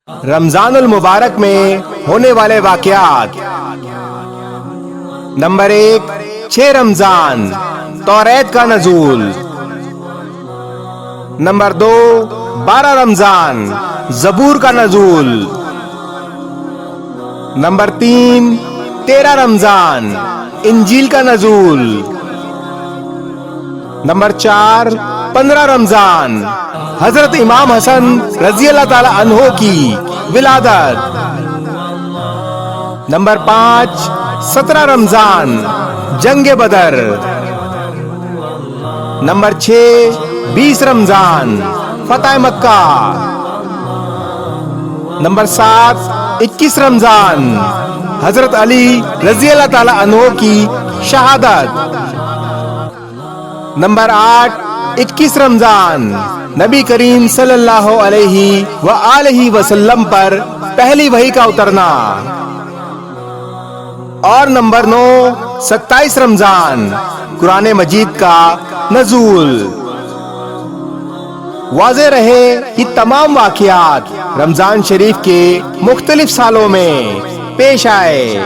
رمضان المبارک میں ہونے والے واقعات۔ نمبر 1، 6 رمضان، توریت کا نزول۔ نمبر 2، 12 رمضان، زبور کا نزول۔ نمبر 3، 13 رمضان، انجیل کا نزول۔ نمبر 4، 15 رمضان، حضرت امام حسن رضی اللہ تعالی عنہ کی ولادت۔ نمبر 5، 17 رمضان، جنگ بدر۔ نمبر 6، 20 رمضان، فتح مکہ۔ نمبر 7، 21 رمضان، حضرت علی رضی اللہ تعالی عنہ کی شہادت۔ نمبر 8، 21 رمضان، نبی کریم صلی اللہ علیہ وآلہ وسلم پر پہلی وحی کا اترنا۔ اور نمبر 9، 27 رمضان، قرآن مجید کا نزول۔ واضح رہے کہ تمام واقعات رمضان شریف کے مختلف سالوں میں پیش آئے۔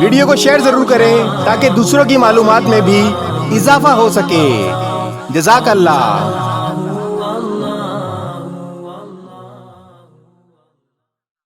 ویڈیو کو شیئر ضرور کریں تاکہ دوسروں کی معلومات میں بھی اضافہ ہو سکے۔ جزاک اللہ۔